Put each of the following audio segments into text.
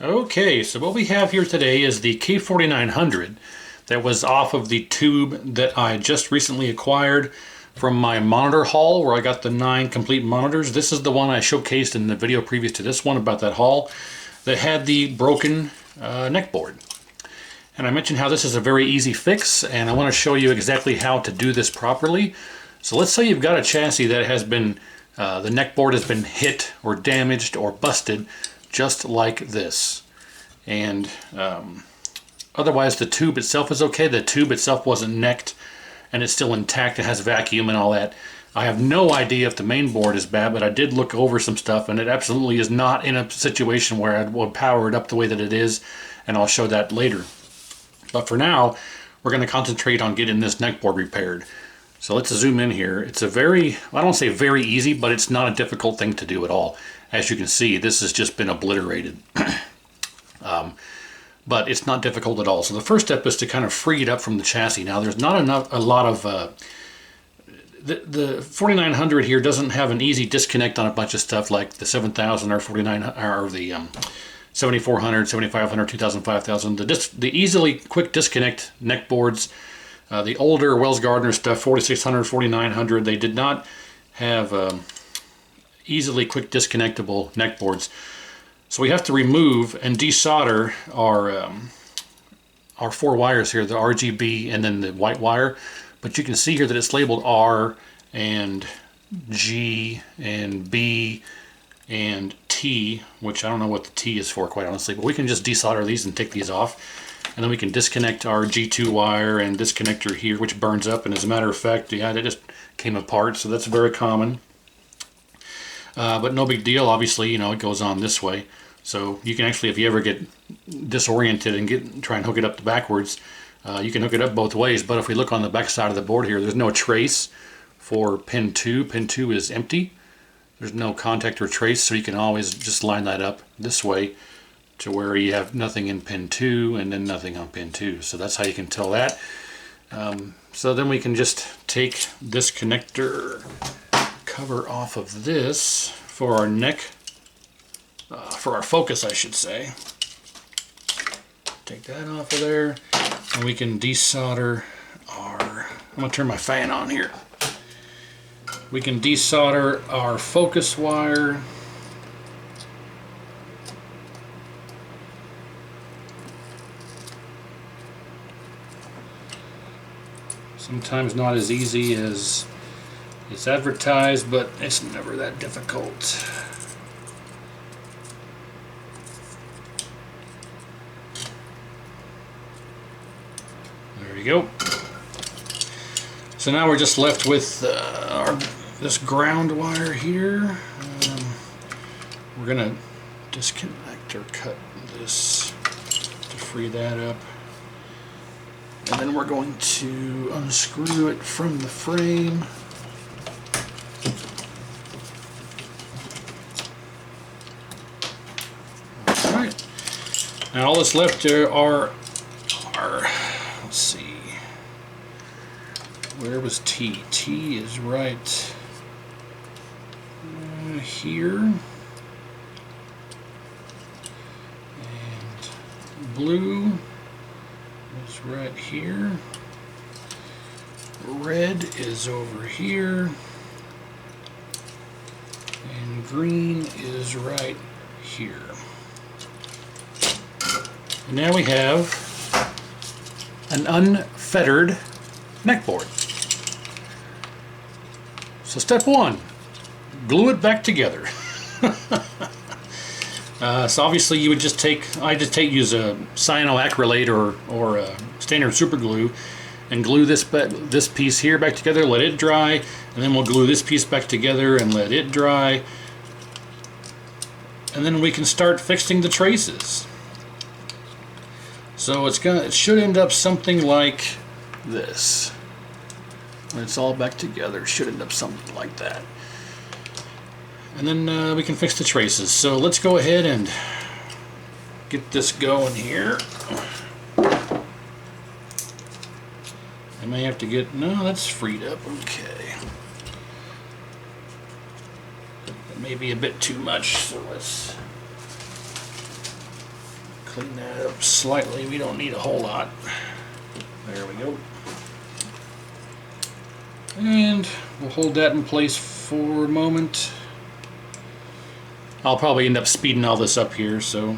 Okay, so what we have here today is the K4900 that was off of the tube that I just recently acquired from my monitor haul, where I got the 9 complete monitors. This is the one I showcased in the video previous to this one about that haul that had the broken neck board. And I mentioned how this is a very easy fix, and I want to show you exactly how to do this properly. So let's say you've got a chassis that has been, the neck board has been hit or damaged or busted, just like this. And otherwise the tube itself is okay. The tube itself wasn't necked and it's still intact. It has vacuum and all that. I have no idea if the main board is bad, but I did look over some stuff and it absolutely is not in a situation where I would power it up the way that it is, and I'll show that later. But for now, we're going to concentrate on getting this neck board repaired. So let's zoom in here. It's a very, I don't say very easy, but it's not a difficult thing to do at all. As you can see, this has just been obliterated. But it's not difficult at all. So the first step is to kind of free it up from the chassis. Now there's not a lot of, the 4900 here doesn't have an easy disconnect on a bunch of stuff like the 7000 or 49 or the 7400, 7500, 2000, 5000. The easily quick disconnect neck boards, the older Wells Gardner stuff, 4600, 4900, they did not have easily quick disconnectable neck boards. So we have to remove and desolder our 4 wires here, the RGB and then the white wire. But you can see here that it's labeled R and G and B and T, which I don't know what the T is for, quite honestly, but we can just desolder these and take these off. And then we can disconnect our G2 wire and disconnector here, which burns up. And as a matter of fact, yeah, it just came apart, so that's very common. But no big deal. Obviously, you know, it goes on this way. So you can actually, if you ever get disoriented and try and hook it up backwards, you can hook it up both ways. But if we look on the back side of the board here, there's no trace for pin 2. Pin 2 is empty. There's no contact or trace, so you can always just line that up this way to where you have nothing in pin 2 and then nothing on pin 2. So that's how you can tell that. So then we can just take this connector cover off of this for our neck, for our focus, I should say. Take that off of there, and we can desolder our, I'm going to turn my fan on here. We can desolder our focus wire. Sometimes not as easy as it's advertised, but it's never that difficult. There we go. So now we're just left with this ground wire here. We're gonna disconnect or cut this to free that up. And then we're going to unscrew it from the frame. Alright. Now all that's left are, let's see, where was T? T is right here. And blue is right here. Red is over here. And green is right here. And now we have an unfettered neck board. So step 1, glue it back together. So obviously you would just take, use a cyanoacrylate or a standard super glue and glue this piece here back together, let it dry, and then we'll glue this piece back together and let it dry. And then we can start fixing the traces. So it should end up something like this. When it's all back together, it should end up something like that. And then we can fix the traces. So let's go ahead and get this going here. I may have to get, no, that's freed up, okay. That may be a bit too much, so let's Clean that up slightly. We don't need a whole lot. There we go. And we'll hold that in place for a moment. I'll probably end up speeding all this up here, so.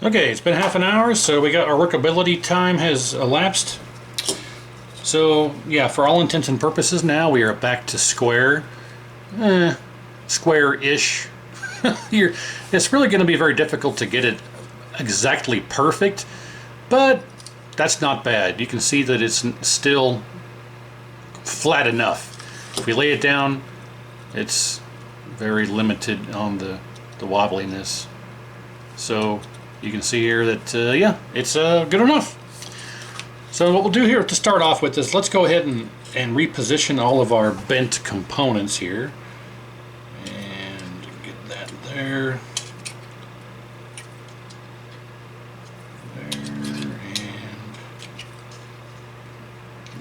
Okay, it's been half an hour, so we got our workability time has elapsed. So yeah, for all intents and purposes now we are back to square. Square-ish. It's really going to be very difficult to get it exactly perfect, but that's not bad. You can see that it's still flat enough. If we lay it down, it's very limited on the wobbliness. So you can see here that yeah, it's good enough. So what we'll do here to start off with is let's go ahead and reposition all of our bent components here. And get that there. There and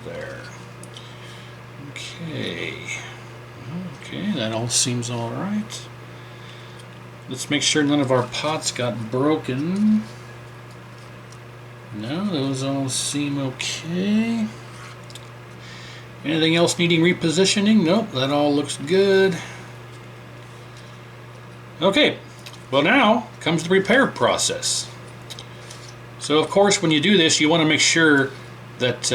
there. Okay. Okay, that all seems all right. Let's make sure none of our pots got broken. No, those all seem okay. Anything else needing repositioning? Nope, that all looks good. Okay, well now comes the repair process. So of course when you do this you want to make sure that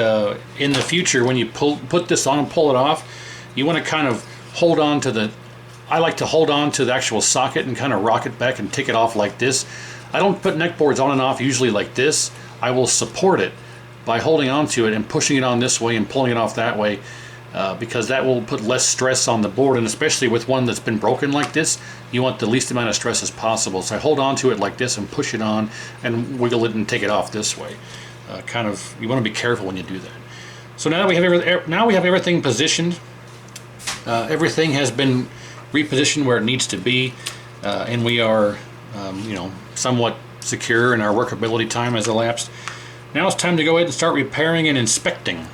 in the future when you put this on and pull it off, you want to kind of hold on to the, I like to hold on to the actual socket and kind of rock it back and take it off like this. I don't put neck boards on and off usually like this. I will support it by holding on to it and pushing it on this way and pulling it off that way, because that will put less stress on the board, and especially with one that's been broken like this, you want the least amount of stress as possible. So I hold on to it like this and push it on and wiggle it and take it off this way. Kind of, you want to be careful when you do that. So now we have everything positioned. Everything has been repositioned where it needs to be, and we are you know, somewhat secure and our workability time has elapsed. Now it's time to go ahead and start repairing and inspecting.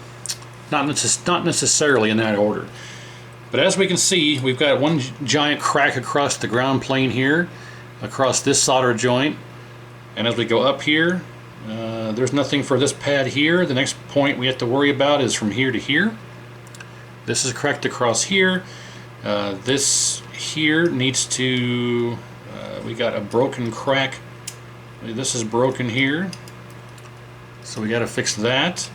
Not necessarily in that order. But as we can see, we've got one giant crack across the ground plane here, across this solder joint. And as we go up here, there's nothing for this pad here. The next point we have to worry about is from here to here. This is cracked across here. This here needs to, we got a broken crack. This is broken here. So we got to fix that.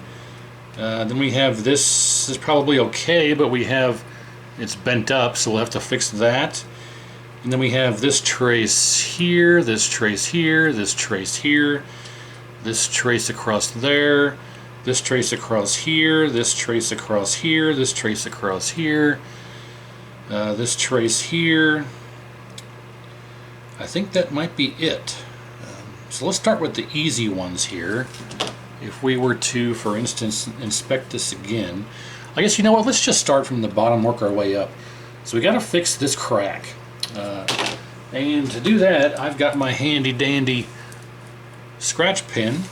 Then we have this is probably okay, but we have, it's bent up, so we'll have to fix that. And then we have this trace here, this trace here, this trace here, this trace across there, this trace across here, this trace across here, this trace across here, this trace here. I think that might be it. So let's start with the easy ones here. If we were to, for instance, inspect this again, I guess, you know what, let's just start from the bottom, work our way up. So we got to fix this crack. And to do that, I've got my handy dandy scratch pen,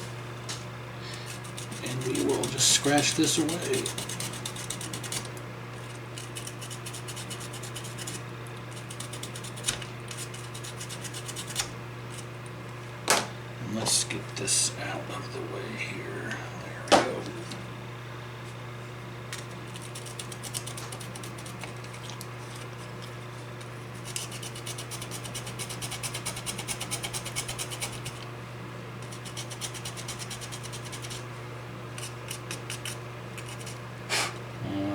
and we will just scratch this away. And let's get this out of the way here. There we go.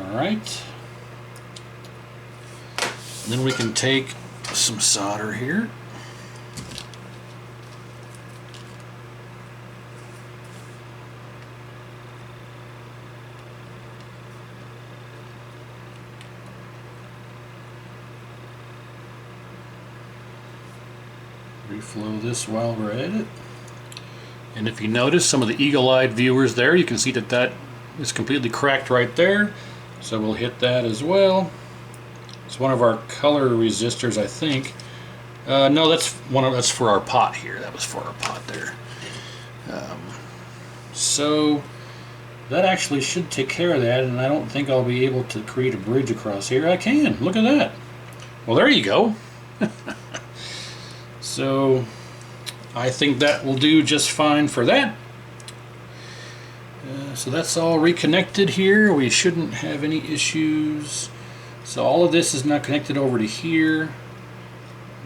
Alright, then we can take some solder here. reflow this while we're at it. And if you notice some of the eagle-eyed viewers there, you can see that that is completely cracked right there. So we'll hit that as well. It's one of our color resistors, I think. No, that's for our pot here. That was for our pot there. So that actually should take care of that, and I don't think I'll be able to create a bridge across here. I can. Look at that. Well, there you go. So I think that will do just fine for that. So that's all reconnected here. We shouldn't have any issues. So all of this is now connected over to here.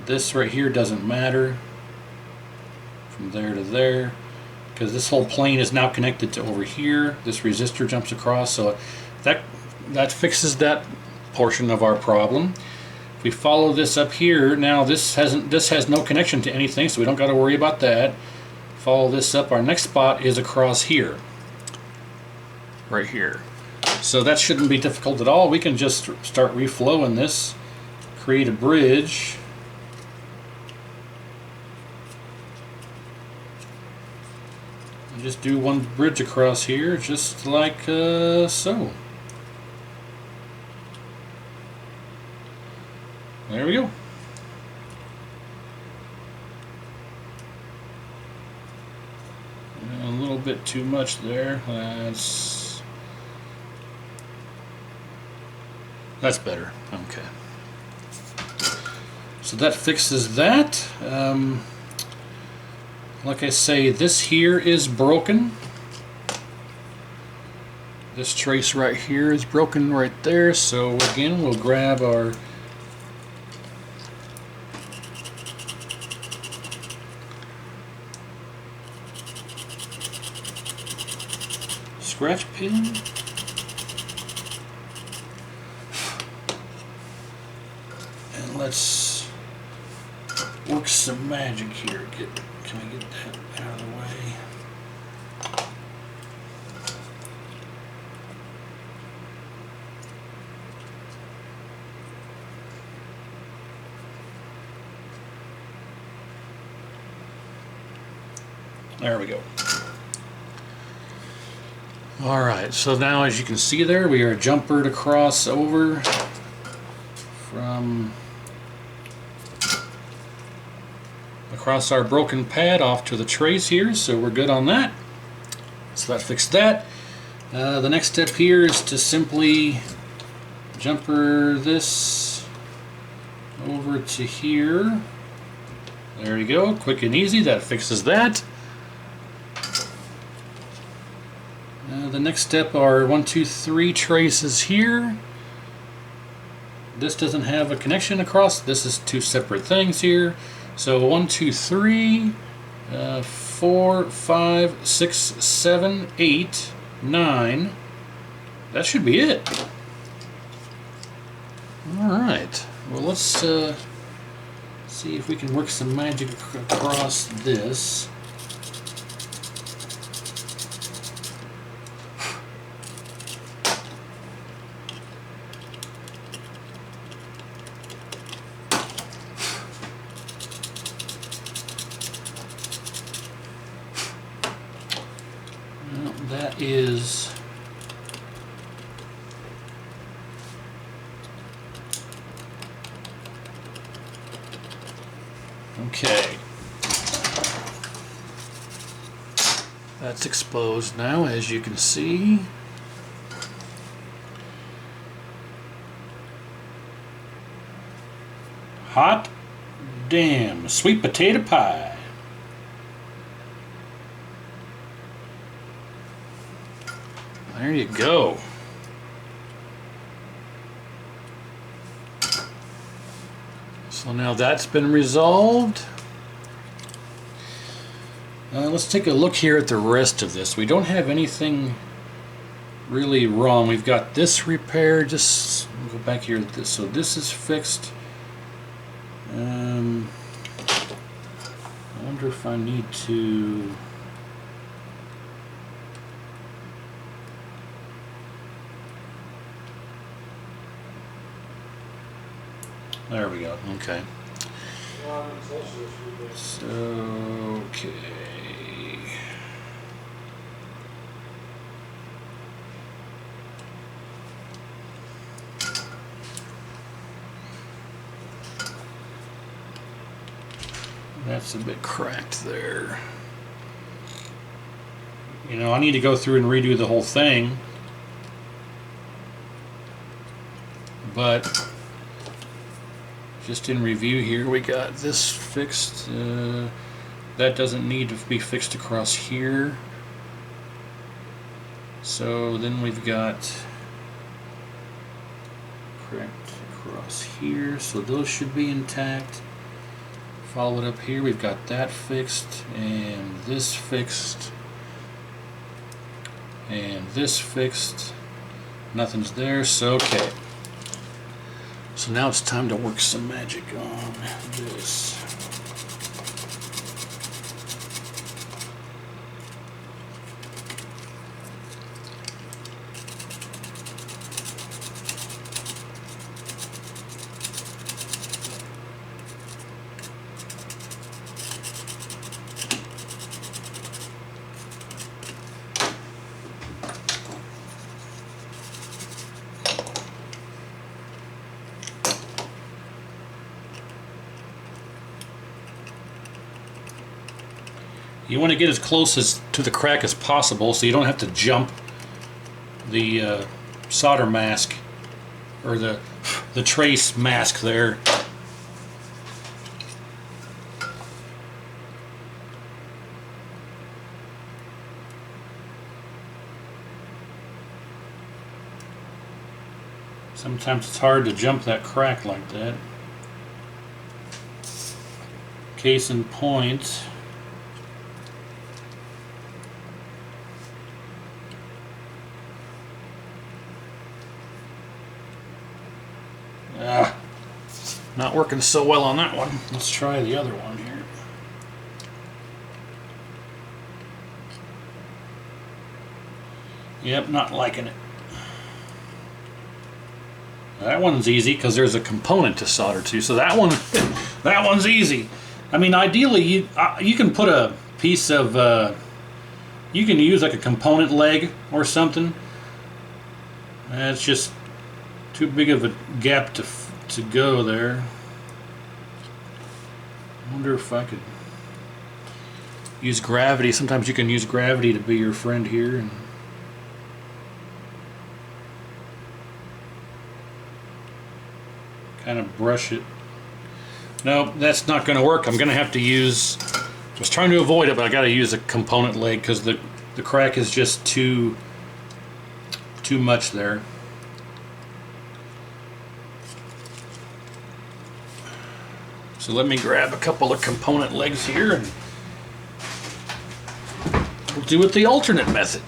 This right here doesn't matter. From there to there. Because this whole plane is now connected to over here. This resistor jumps across. So that fixes that portion of our problem. If we follow this up here, now this has no connection to anything, so we don't got to worry about that. Follow this up. Our next spot is across here. Right here. So that shouldn't be difficult at all. We can just start reflowing this, create a bridge. And just do one bridge across here, just like so. There we go. A little bit too much there. That's better. Okay. So that fixes that. Like I say, this here is broken. This trace right here is broken right there. So again, we'll grab our scratch pin. And let's work some magic here. Can we get that out of the way? There we go. Alright, so now as you can see there, we are jumpered across over from across our broken pad off to the trace here, so we're good on that. So that fixed that. The next step here is to simply jumper this over to here. There you go, quick and easy, that fixes that. The next step are 1, 2, 3 traces here. This doesn't have a connection across. This is two separate things here. So 1, 2, 3, 4, 5, 6, 7, 8, 9. That should be it. Alright. Well, let's see if we can work some magic across this. That is okay. That's exposed now, as you can see. Hot damn sweet potato pie. There you go. So now that's been resolved. Let's take a look here at the rest of this. We don't have anything really wrong. We've got this repaired. Just go back here. So this is fixed. I wonder if I need to. There we go. Okay. So, okay. That's a bit cracked there. You know, I need to go through and redo the whole thing. But just in review here, we got this fixed. That doesn't need to be fixed across here. So then we've got cracked across here. So those should be intact. Follow it up here. We've got that fixed and this fixed and this fixed. Nothing's there. So okay. So now it's time to work some magic on this. You want to get as close to the crack as possible so you don't have to jump the solder mask or the trace mask there. Sometimes it's hard to jump that crack like that. Case in point, not working so well on that one. Let's try the other one here. Yep, not liking it. That one's easy because there's a component to solder to. So that one, that one's easy. I mean, ideally, you can put a piece of, you can use like a component leg or something. That's just too big of a gap to go there. I wonder if I could use gravity. Sometimes you can use gravity to be your friend here and kind of brush it. No, that's not going to work. I'm going to have to use, I was trying to avoid it, but I got to use a component leg because the crack is just too much there. So let me grab a couple of component legs here and we'll do it the alternate method.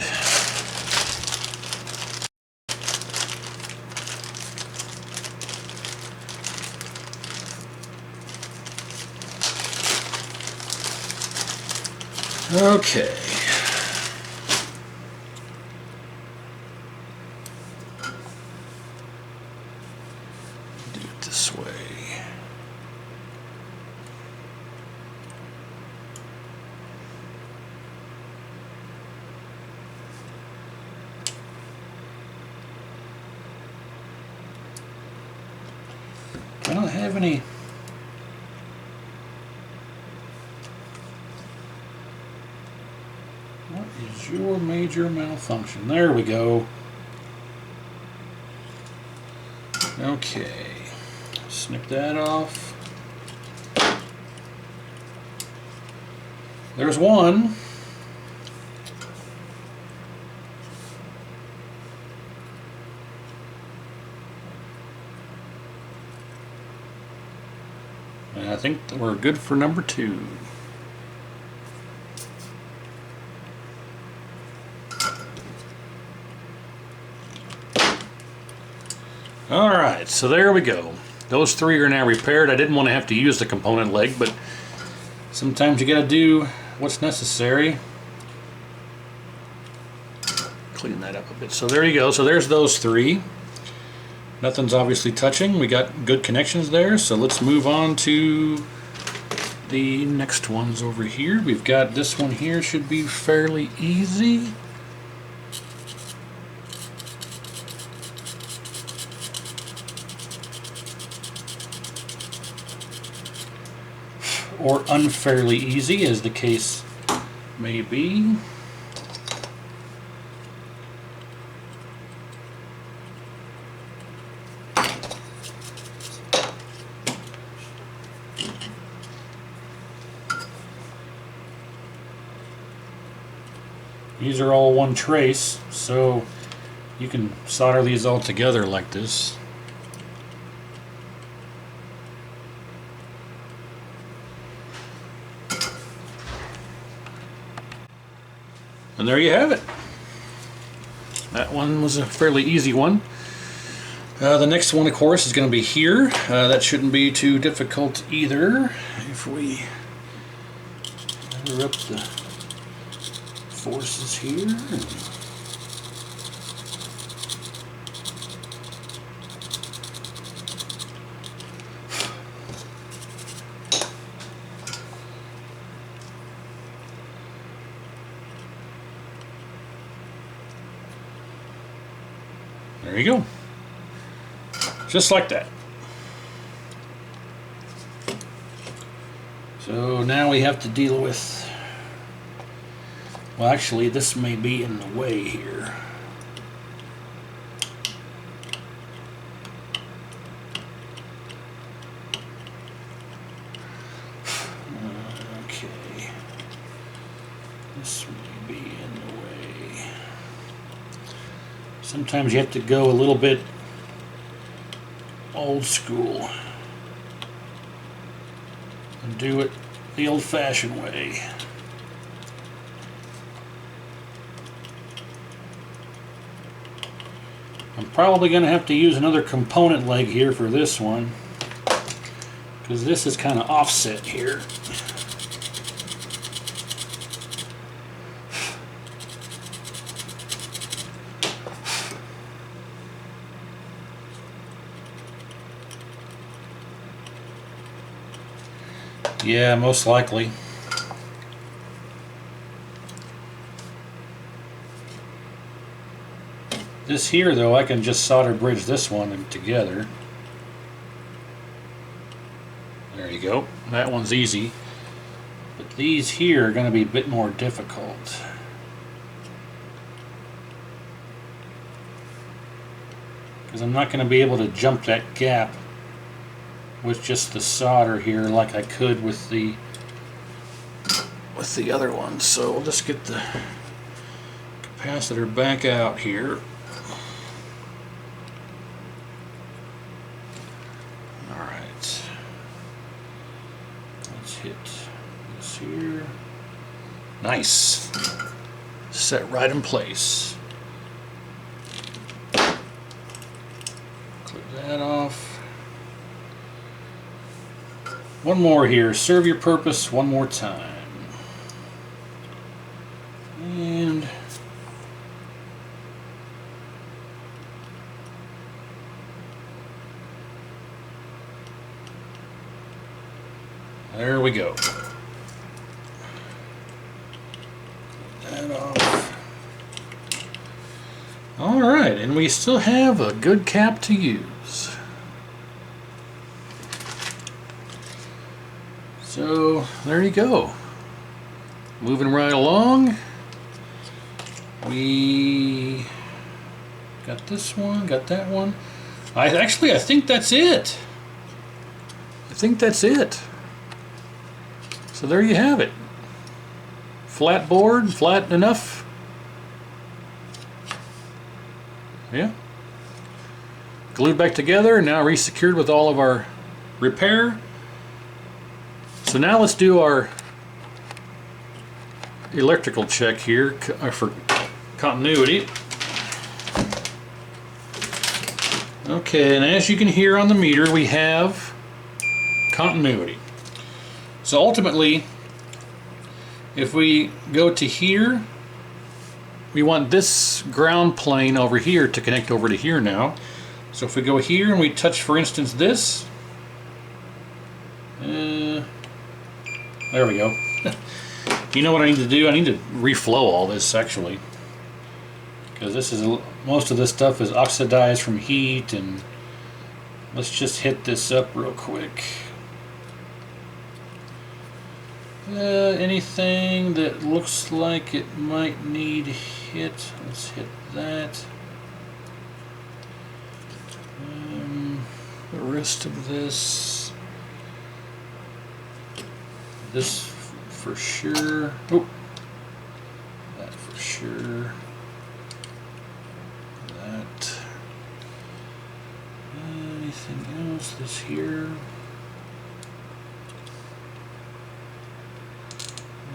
Okay. Do it this way. I don't have any. What is your major malfunction? There we go. Okay. Snip that off. There's one. And I think that we're good for number 2. Alright, so there we go. Those 3 are now repaired. I didn't want to have to use the component leg, but sometimes you gotta do what's necessary. Clean that up a bit. So there you go. So there's those 3. Nothing's obviously touching. We got good connections there. So let's move on to the next ones over here. We've got this one here, should be fairly easy. Or unfairly easy, as the case may be. These are all one trace, so you can solder these all together like this. And there you have it. That one was a fairly easy one. The next one, of course, is going to be here. That shouldn't be too difficult either. If we gather up the forces here. There you go. Just like that. So now we have to deal with, well, actually this may be in the way here. Okay. This may be in the way. Sometimes you have to go a little bit old school and do it the old-fashioned way. I'm probably going to have to use another component leg here for this one, because this is kind of offset here. Yeah, most likely. This here, though, I can just solder bridge this one together. There you go. That one's easy. But these here are going to be a bit more difficult. Because I'm not going to be able to jump that gap with just the solder here like I could with the other one. So we'll just get the capacitor back out here. Alright. Let's hit this here. Nice. Set right in place. Clip that off. One more here. Serve your purpose one more time. And there we go. That off. All right, and we still have a good cap to use. So there you go. Moving right along. We got this one, got that one. I think that's it. I think that's it. So there you have it. Flat board, flat enough. Yeah. Glued back together, now resecured with all of our repair. So now let's do our electrical check here for continuity. Okay, and as you can hear on the meter, we have continuity. So ultimately, if we go to here, we want this ground plane over here to connect over to here now. So if we go here and we touch, for instance, this, There we go. You know what I need to do? I need to reflow all this actually, because this is most of this stuff is oxidized from heat. And let's just hit this up real quick. Anything that looks like it might need hit, let's hit that. The rest of this for sure. Oh, that for sure. That. Anything else? This here.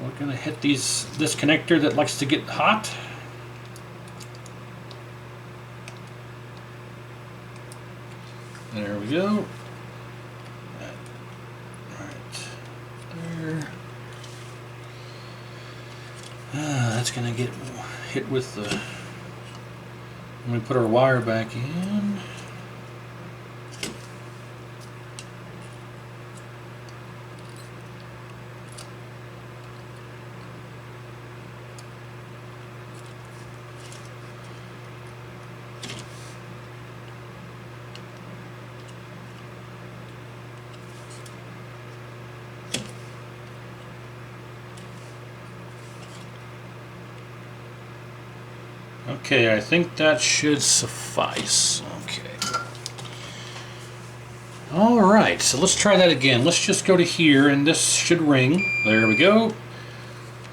We're going to hit this connector that likes to get hot. There we go. Right there. That's going to get hit with the... When we put our wire back in. Okay, I think that should suffice. Okay. Alright, so let's try that again. Let's just go to here, and this should ring. There we go.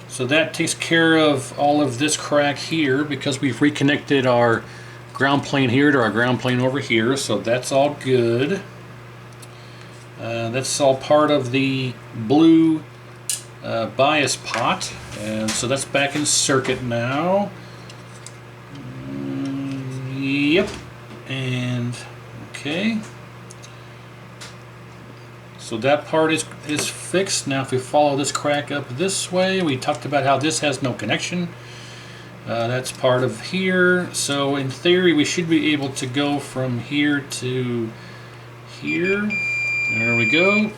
So that takes care of all of this crack here, because we've reconnected our ground plane here to our ground plane over here, so that's all good. That's all part of the blue bias pot, and so that's back in circuit now. Yep, and okay. So that part is fixed. Now if we follow this crack up this way, we talked about how this has no connection. That's part of here. So in theory we should be able to go from here to here. There we go.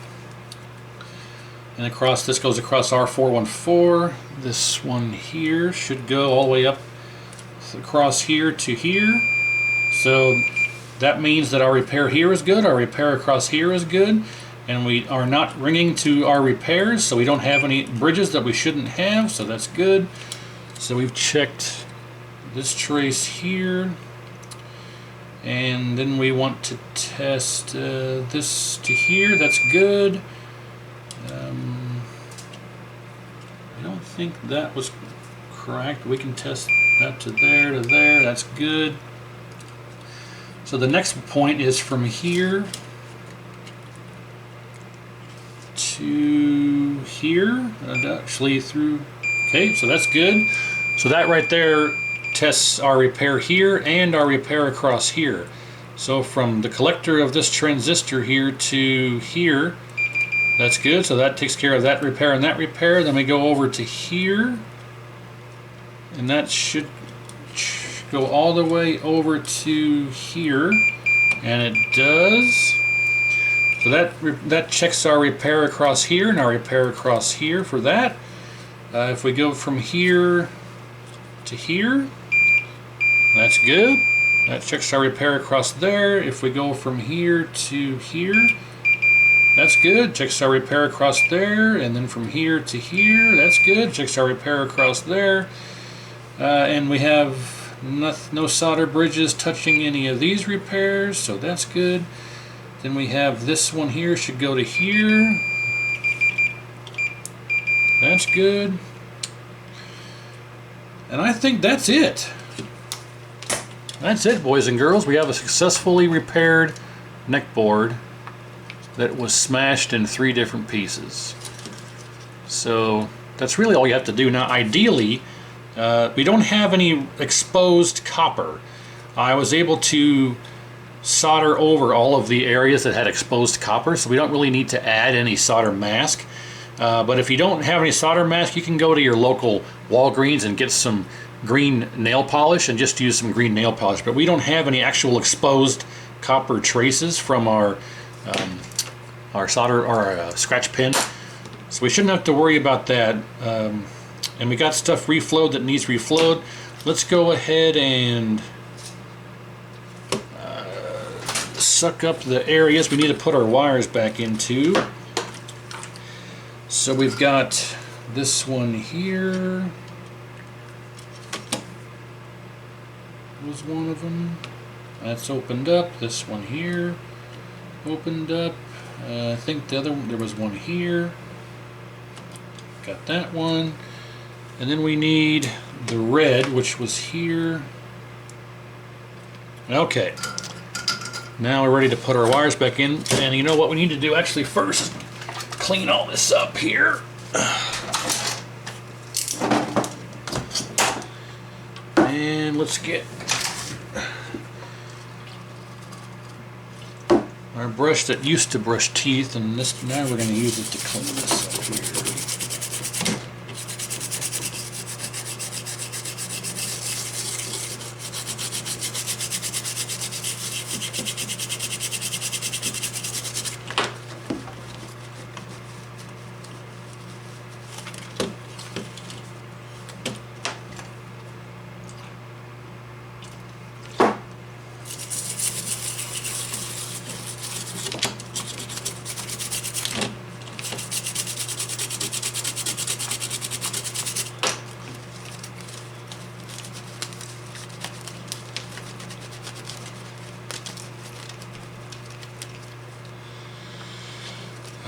And across, this goes across R414. This one here should go all the way up across here to here. So that means that our repair here is good, our repair across here is good, and we are not ringing to our repairs, so we don't have any bridges that we shouldn't have, so that's good. So we've checked this trace here, and then we want to test this to here. That's good. I don't think that was correct. We can test that to there, that's good. So the next point is from here to here, actually through, okay, so that's good. So that right there tests our repair here and our repair across here. So from the collector of this transistor here to here, that's good. So that takes care of that repair and that repair. Then we go over to here, and that should go all the way over to here, and it does. So that checks our repair across here and our repair across here for that. If we go from here to here, that's good. That checks our repair across there. If we go from here to here, that's good. Checks our repair across there, and then from here to here, that's good. Checks our repair across there, and we have no solder bridges touching any of these repairs, so that's good. Then we have this one here should go to here. That's good. And I think that's it. That's it, boys and girls. We have a successfully repaired neck board that was smashed in 3 different pieces. So that's really all you have to do. Now ideally, we don't have any exposed copper. I was able to solder over all of the areas that had exposed copper, so we don't really need to add any solder mask. But if you don't have any solder mask, you can go to your local Walgreens and get some green nail polish and just use some green nail polish. But we don't have any actual exposed copper traces from our solder or scratch pin. So we shouldn't have to worry about that. And we got stuff reflowed that needs reflowed. Let's go ahead and suck up the areas we need to put our wires back into. So we've got this one here. Was one of them. That's opened up. This one here opened up. I think the other one, there was one here. Got that one. And then we need the red, which was here. Okay. Now we're ready to put our wires back in. And you know what we need to do actually first? Clean all this up here. And let's get our brush that used to brush teeth, and this now we're going to use it to clean this up here.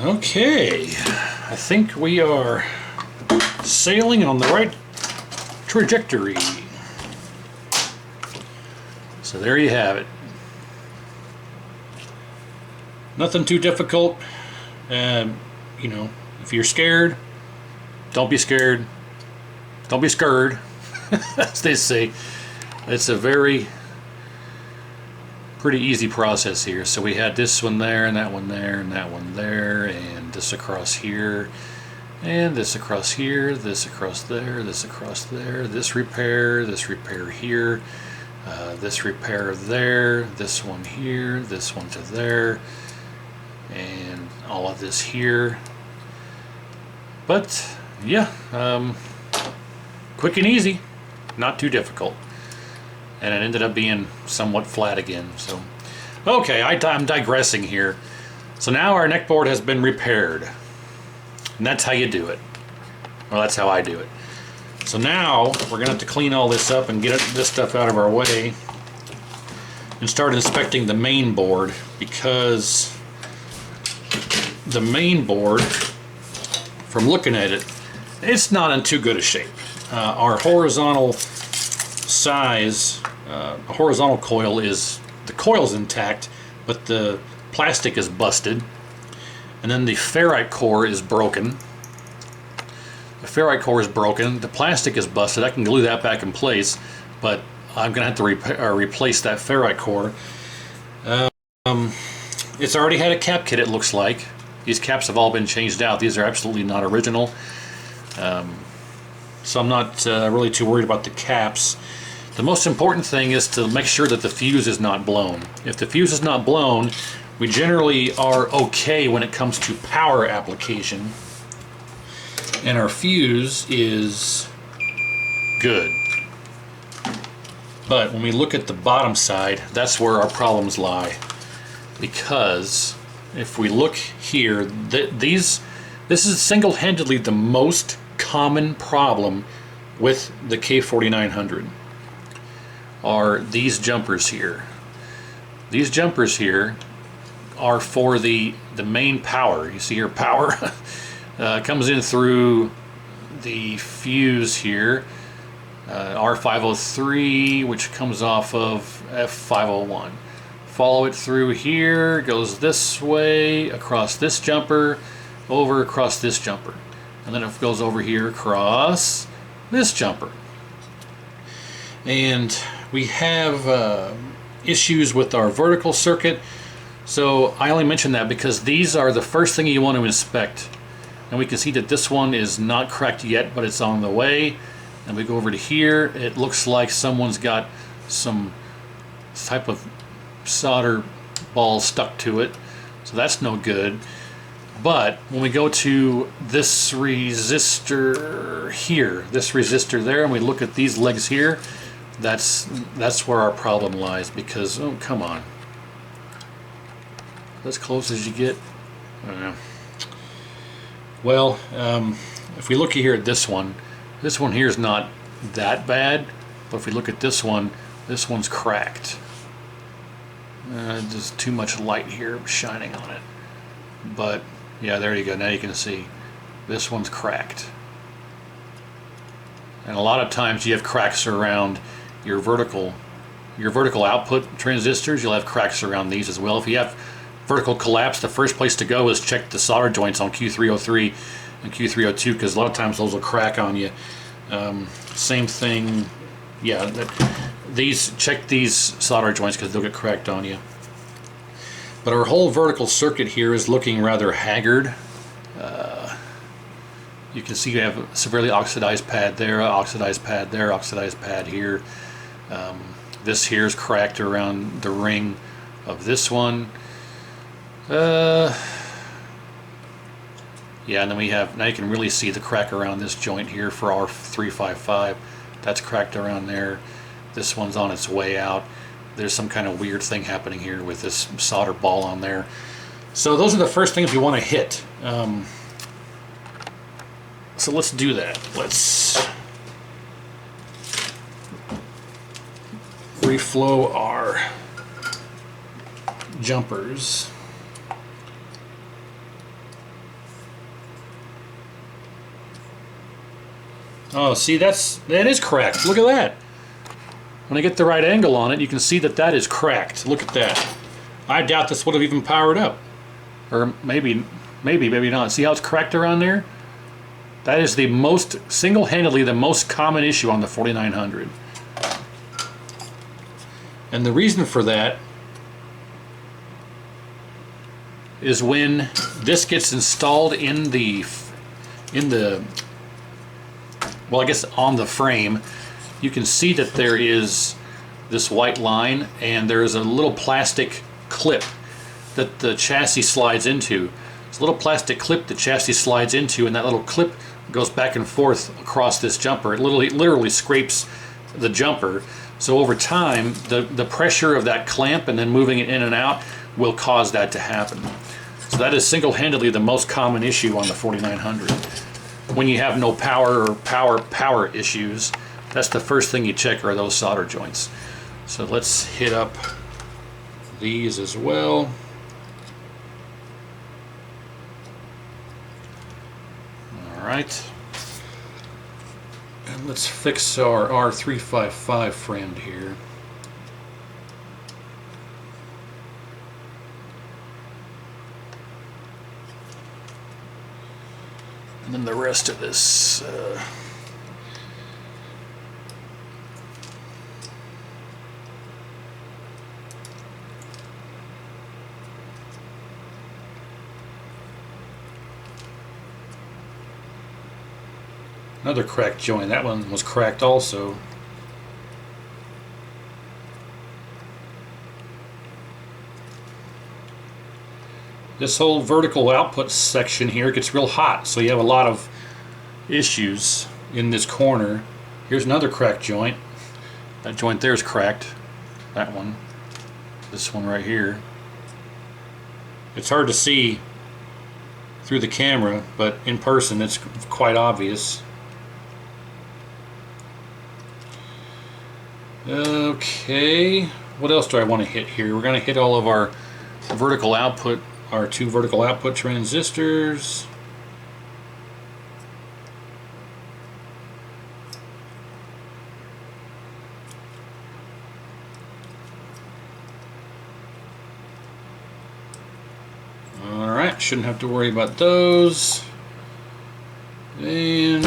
Okay, I think we are sailing on the right trajectory. So there you have it. Nothing too difficult. You know, if you're scared, don't be scared. Don't be scared, as they say. It's a pretty easy process here. So we had this one there, and that one there, and that one there, and this across here, and this across here, this across there, this across there, this repair here, this repair there, this one here, this one to there, and all of this here. But yeah, quick and easy, not too difficult. And it ended up being somewhat flat again. So, okay, I'm digressing here. So now our neck board has been repaired. And that's how you do it. Well, that's how I do it. So now we're going to have to clean all this up and get this stuff out of our way and start inspecting the main board, because the main board, from looking at it, it's not in too good a shape. Our horizontal size, horizontal coil the coil's intact, but the plastic is busted, and then the ferrite core is broken. The ferrite core is broken, the plastic is busted. I can glue that back in place, but I'm gonna have to replace that ferrite core. It's already had a cap kit, it looks like. These caps have all been changed out. These are absolutely not original, so I'm not really too worried about the caps. The most important thing is to make sure that the fuse is not blown. If the fuse is not blown, we generally are okay when it comes to power application. And our fuse is good. But when we look at the bottom side, that's where our problems lie. Because if we look here, this is single-handedly the most common problem with the K4900. Are these jumpers here. These jumpers here are for the main power. You see here, power comes in through the fuse here, R503, which comes off of F501. Follow it through here, goes this way, across this jumper, over across this jumper. And then it goes over here across this jumper. And we have issues with our vertical circuit. So I only mention that because these are the first thing you want to inspect. And we can see that this one is not cracked yet, but it's on the way. And we go over to here. It looks like someone's got some type of solder ball stuck to it. So that's no good. But when we go to this resistor here, this resistor there, and we look at these legs here, that's where our problem lies. Because, oh, come on, as close as you get. I don't know. Well, if we look here at this one here is not that bad, but if we look at this one's cracked. There's too much light here shining on it. But yeah, there you go. Now you can see this one's cracked. And a lot of times you have cracks around your vertical output transistors. You'll have cracks around these as well. If you have vertical collapse, the first place to go is check the solder joints on Q303 and Q302, because a lot of times those will crack on you. Same thing, yeah. Check these solder joints because they'll get cracked on you. But our whole vertical circuit here is looking rather haggard. You can see you have a severely oxidized pad there, oxidized pad there, oxidized pad here. This here is cracked around the ring of this one. Yeah, and then we have, now you can really see the crack around this joint here for our 355. That's cracked around there. This one's on its way out. There's some kind of weird thing happening here with this solder ball on there. So those are the first things we want to hit. So let's do that. Let's reflow our jumpers. Oh, see, that is cracked. Look at that. When I get the right angle on it, you can see that is cracked. Look at that. I doubt this would have even powered up. Or maybe not. See how it's cracked around there? That is the most, single-handedly, the most common issue on the 4900. And the reason for that is when this gets installed in the well, I guess on the frame, you can see that there is this white line, and there's a little plastic clip that the chassis slides into. It's a little plastic clip the chassis slides into, and that little clip goes back and forth across this jumper. It literally scrapes the jumper. So over time, the pressure of that clamp and then moving it in and out will cause that to happen. So that is single-handedly the most common issue on the 4900. When you have no power or power issues, that's the first thing you check are those solder joints. So let's hit up these as well. All right. And let's fix our R355 friend here. And then the rest of this another cracked joint. That one was cracked also. This whole vertical output section here gets real hot, so you have a lot of issues in this corner. Here's another cracked joint. That joint there is cracked. That one. This one right here. It's hard to see through the camera, but in person it's quite obvious. Okay, what else do I want to hit here? We're going to hit all of our vertical output, our two vertical output transistors. Alright, shouldn't have to worry about those. And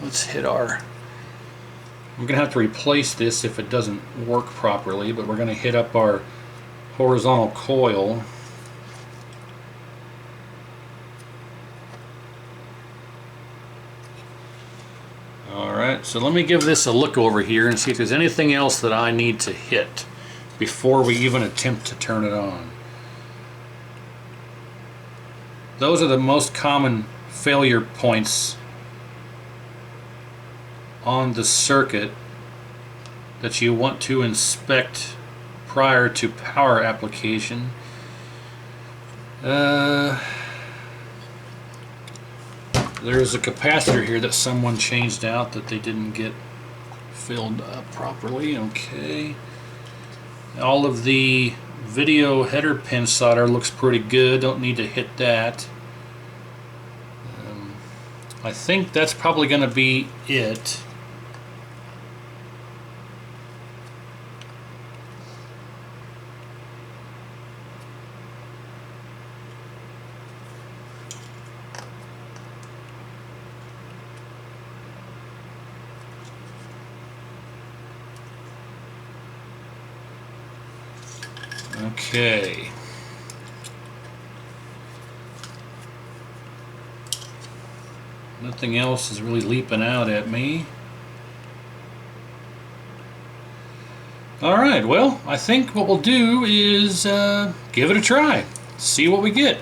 let's hit our... I'm going to have to replace this if it doesn't work properly, but we're going to hit up our horizontal coil. Alright, so let me give this a look over here and see if there's anything else that I need to hit before we even attempt to turn it on. Those are the most common failure points on the circuit that you want to inspect prior to power application. There's a capacitor here that someone changed out that they didn't get filled up properly. Okay. All of the video header pin solder looks pretty good. Don't need to hit that. I think that's probably going to be it. Okay. Nothing else is really leaping out at me. Alright, well, I think what we'll do is give it a try. See what we get.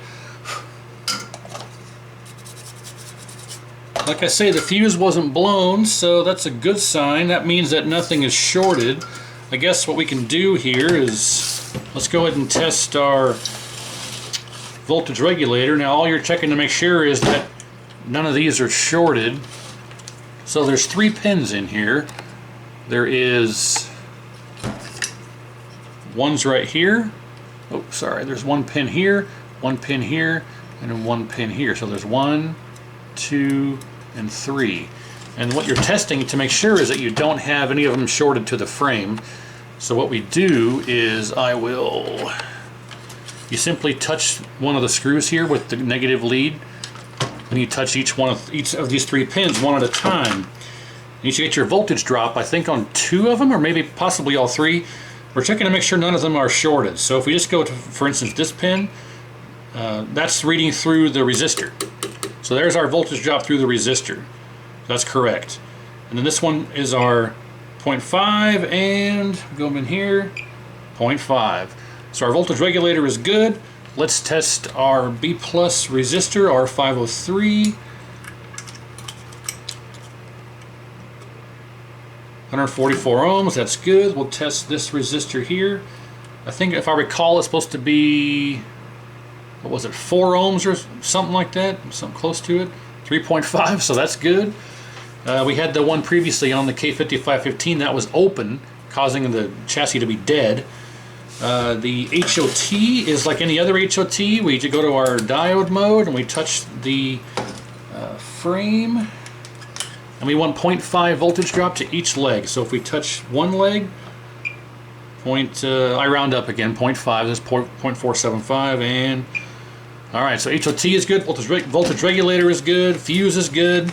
Like I say, the fuse wasn't blown, so that's a good sign. That means that nothing is shorted. I guess what we can do here is, let's go ahead and test our voltage regulator. Now all you're checking to make sure is that none of these are shorted. So there's 3 pins in here. There is one's right here. Oh, sorry, there's 1 pin here, 1 pin here, and then 1 pin here. So there's 1, 2, and 3. And what you're testing to make sure is that you don't have any of them shorted to the frame. So what we do is you simply touch one of the screws here with the negative lead, and you touch each of these 3 pins one at a time. You should get your voltage drop, I think, on 2 of them, or maybe possibly all 3. We're checking to make sure none of them are shorted. So if we just go to, for instance, this pin, that's reading through the resistor. So there's our voltage drop through the resistor. That's correct. And then this one is our 0.5, and go in here, 0.5. So our voltage regulator is good. Let's test our B plus resistor, R503. 144 ohms, that's good. We'll test this resistor here. I think if I recall, it's supposed to be, what was it, 4 ohms or something like that, something close to it. 3.5, so that's good. We had the one previously on the K5515 that was open, causing the chassis to be dead. The HOT is like any other HOT. We go to our diode mode and we touch the frame, and we want 0.5 voltage drop to each leg. So if we touch one leg, I round up again, 0.5, this is 0.475, and alright, so HOT is good, voltage regulator is good, fuse is good.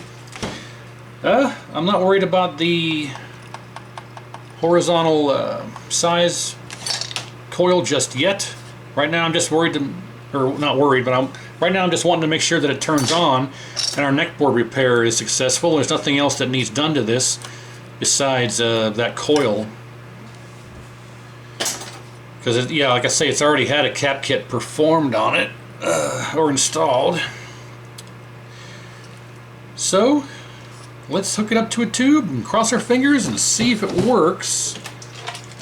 I'm not worried about the horizontal size coil just yet. Right now I'm just worried not worried, but right now I'm just wanting to make sure that it turns on and our neck board repair is successful. There's nothing else that needs done to this besides that coil. Because, yeah, like I say, it's already had a cap kit performed on it, or installed. So, let's hook it up to a tube and cross our fingers and see if it works.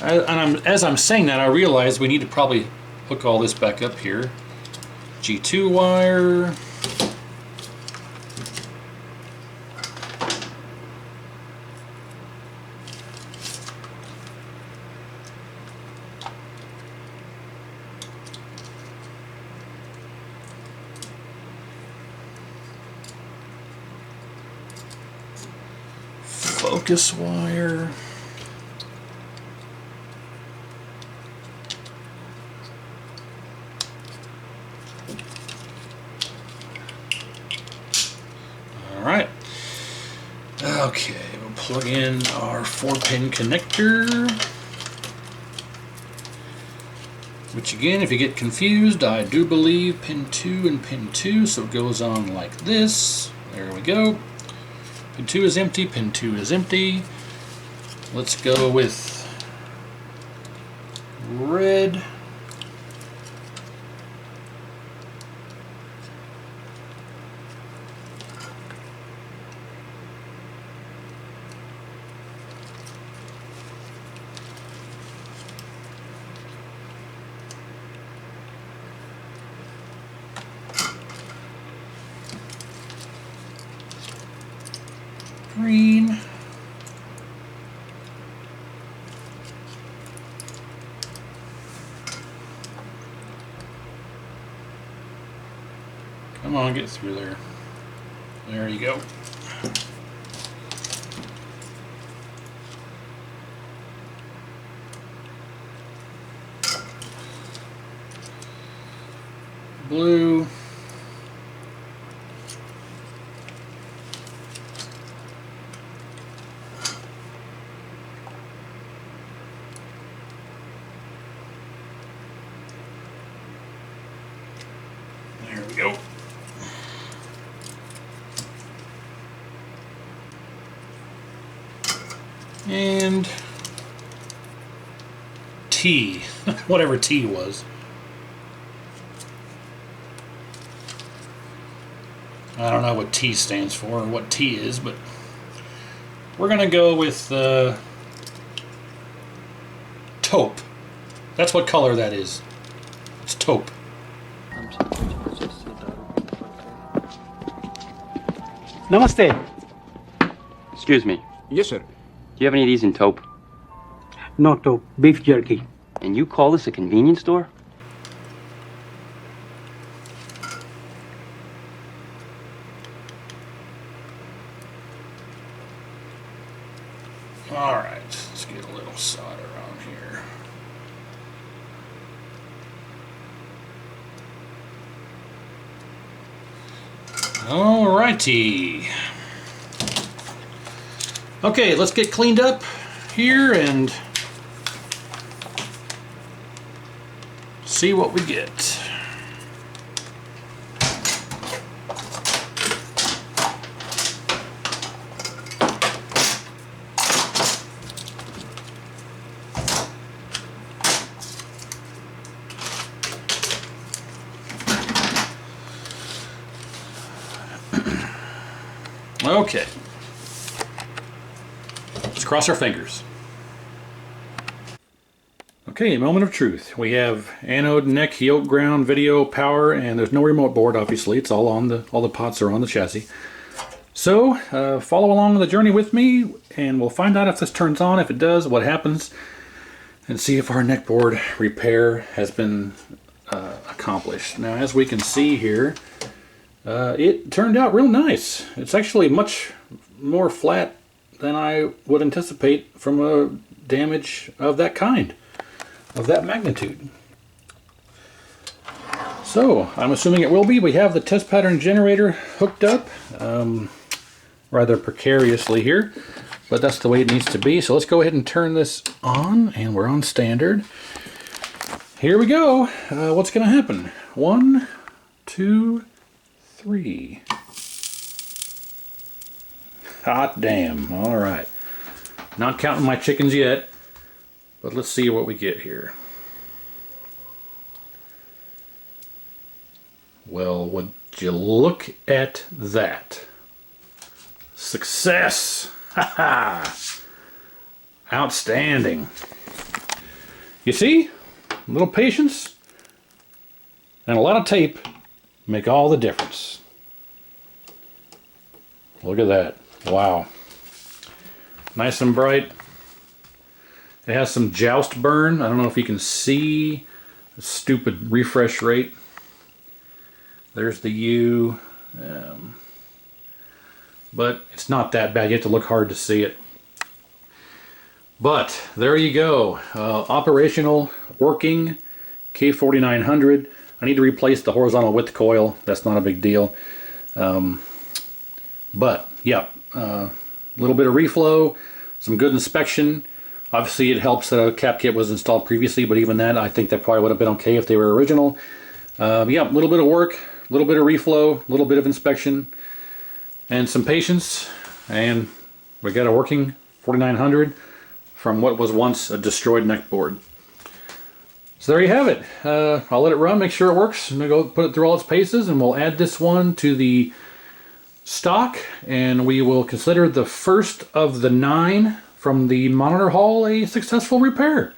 As I'm saying that, I realize we need to probably hook all this back up here. G2 wire. Focus wire. Alright. Okay, we'll plug in our 4-pin connector. Which again, if you get confused, I do believe pin 2 and pin 2, so it goes on like this. There we go. Pin 2 is empty, pin 2 is empty. Let's go with red. Come on, get through there. There you go. Blue. There we go. And T, whatever T was. I don't know what T stands for or what T is, but we're going to go with taupe. That's what color that is. It's taupe. Namaste. Excuse me. Yes, sir. Do you have any of these in taupe? No taupe, beef jerky. And you call this a convenience store? Alright, let's get a little solder on here. Alrighty. Okay, let's get cleaned up here and see what we get. Okay. Let's cross our fingers. Okay, moment of truth. We have anode, neck, yoke, ground, video, power, and there's no remote board, obviously. It's all on all the pots are on the chassis. So, follow along the journey with me, and we'll find out if this turns on, if it does, what happens, and see if our neck board repair has been accomplished. Now, as we can see here, it turned out real nice. It's actually much more flat than I would anticipate from a damage of that kind, of that magnitude. So, I'm assuming it will be. We have the test pattern generator hooked up, rather precariously here, but that's the way it needs to be. So let's go ahead and turn this on, and we're on standard. Here we go. What's going to happen? 1, 2, 3. Hot damn. All right. Not counting my chickens yet, but let's see what we get here. Well, would you look at that? Success! Haha! Outstanding. You see? A little patience and a lot of tape make all the difference. Look at that. Wow. Nice and bright. It has some joust burn. I don't know if you can see the stupid refresh rate. There's the U. But it's not that bad. You have to look hard to see it. But there you go. Operational, working K4900. I need to replace the horizontal width coil. That's not a big deal. But yeah, a little bit of reflow, some good inspection. Obviously it helps that a cap kit was installed previously, but even that, I think that probably would have been okay if they were original. Yeah, a little bit of work, a little bit of reflow, a little bit of inspection, and some patience, and we got a working 4900 from what was once a destroyed neck board. So there you have it. I'll let it run, make sure it works. I'm going to go put it through all its paces, and we'll add this one to the stock, and we will consider the first of the 9 from the monitor haul a successful repair.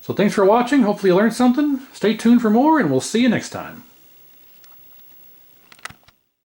So thanks for watching. Hopefully you learned something. Stay tuned for more, and we'll see you next time.